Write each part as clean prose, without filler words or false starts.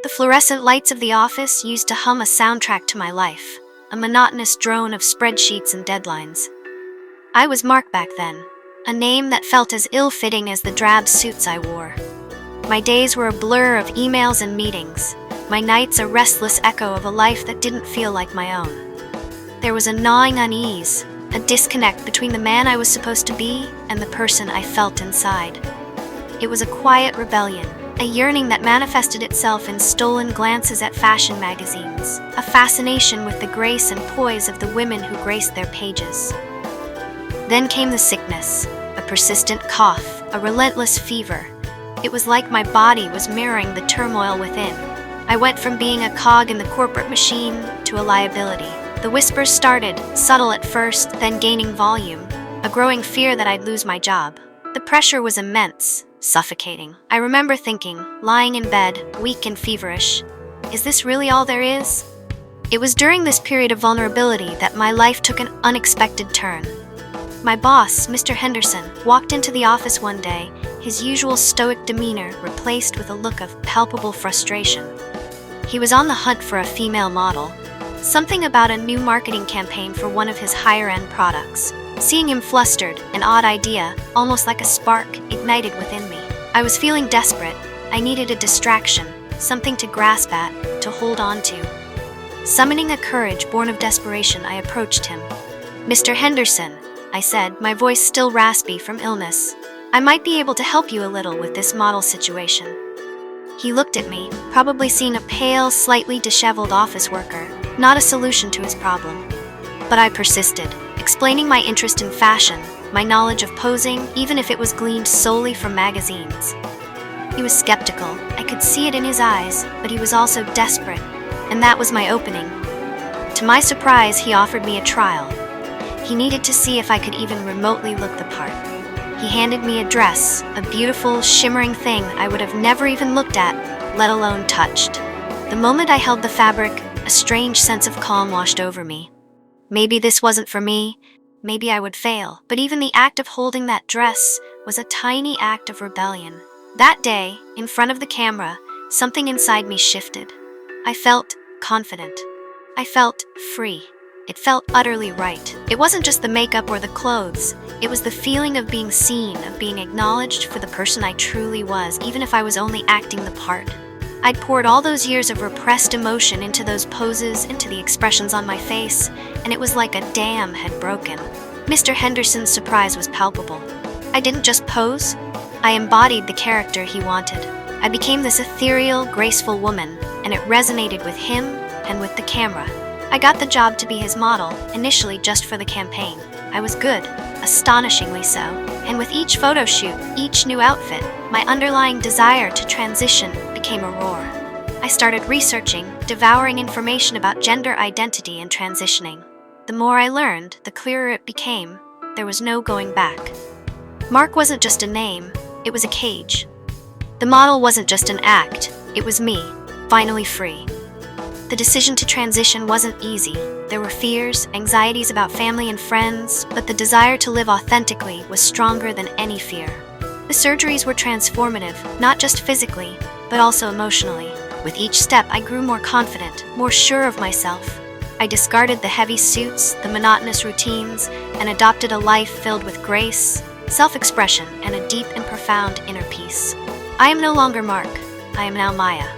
The fluorescent lights of the office used to hum a soundtrack to my life, a monotonous drone of spreadsheets and deadlines. I was Mark back then, a name that felt as ill-fitting as the drab suits I wore. My days were a blur of emails and meetings, my nights a restless echo of a life that didn't feel like my own. There was a gnawing unease, a disconnect between the man I was supposed to be and the person I felt inside. It was a quiet rebellion, a yearning that manifested itself in stolen glances at fashion magazines, a fascination with the grace and poise of the women who graced their pages. Then came the sickness, a persistent cough, a relentless fever. It was like my body was mirroring the turmoil within. I went from being a cog in the corporate machine to a liability. The whispers started, subtle at first, then gaining volume, a growing fear that I'd lose my job. The pressure was immense, suffocating. I remember thinking, lying in bed, weak and feverish, is this really all there is? It was during this period of vulnerability that my life took an unexpected turn. My boss, Mr. Henderson, walked into the office one day, his usual stoic demeanor replaced with a look of palpable frustration. He was on the hunt for a female model, something about a new marketing campaign for one of his higher-end products. Seeing him flustered, an odd idea, almost like a spark, ignited within me. I was feeling desperate. I needed a distraction, something to grasp at, to hold on to. Summoning a courage born of desperation, I approached him. "Mr. Henderson," I said, my voice still raspy from illness, "I might be able to help you a little with this model situation." He looked at me, probably seeing a pale, slightly disheveled office worker, not a solution to his problem. But I persisted, explaining my interest in fashion, my knowledge of posing, even if it was gleaned solely from magazines. He was skeptical, I could see it in his eyes, but he was also desperate, and that was my opening. To my surprise, he offered me a trial. He needed to see if I could even remotely look the part. He handed me a dress, a beautiful, shimmering thing I would have never even looked at, let alone touched. The moment I held the fabric, a strange sense of calm washed over me. Maybe this wasn't for me, maybe I would fail, but even the act of holding that dress was a tiny act of rebellion. That day, in front of the camera, something inside me shifted. I felt confident. I felt free. It felt utterly right. It wasn't just the makeup or the clothes. It was the feeling of being seen, of being acknowledged for the person I truly was, even if I was only acting the part. I'd poured all those years of repressed emotion into those poses, into the expressions on my face, and it was like a dam had broken. Mr. Henderson's surprise was palpable. I didn't just pose, I embodied the character he wanted. I became this ethereal, graceful woman, and it resonated with him and with the camera. I got the job to be his model, initially just for the campaign. I was good, astonishingly so, and with each photo shoot, each new outfit, my underlying desire to transition became a roar. I started researching, devouring information about gender identity and transitioning. The more I learned, the clearer it became. There was no going back. Mark wasn't just a name, it was a cage. The model wasn't just an act, it was me, finally free. The decision to transition wasn't easy. There were fears, anxieties about family and friends, but the desire to live authentically was stronger than any fear. The surgeries were transformative, not just physically, but also emotionally. With each step, I grew more confident, more sure of myself. I discarded the heavy suits, the monotonous routines, and adopted a life filled with grace, self-expression, and a deep and profound inner peace. I am no longer Mark. I am now Maya.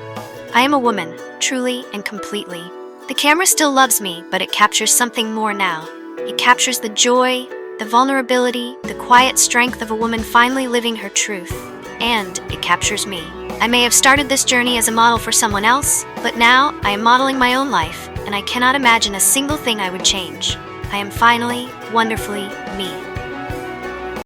I am a woman, truly and completely. The camera still loves me, but it captures something more now. It captures the joy, the vulnerability, the quiet strength of a woman finally living her truth. And it captures me. I may have started this journey as a model for someone else, but now I am modeling my own life, and I cannot imagine a single thing I would change. I am finally, wonderfully me.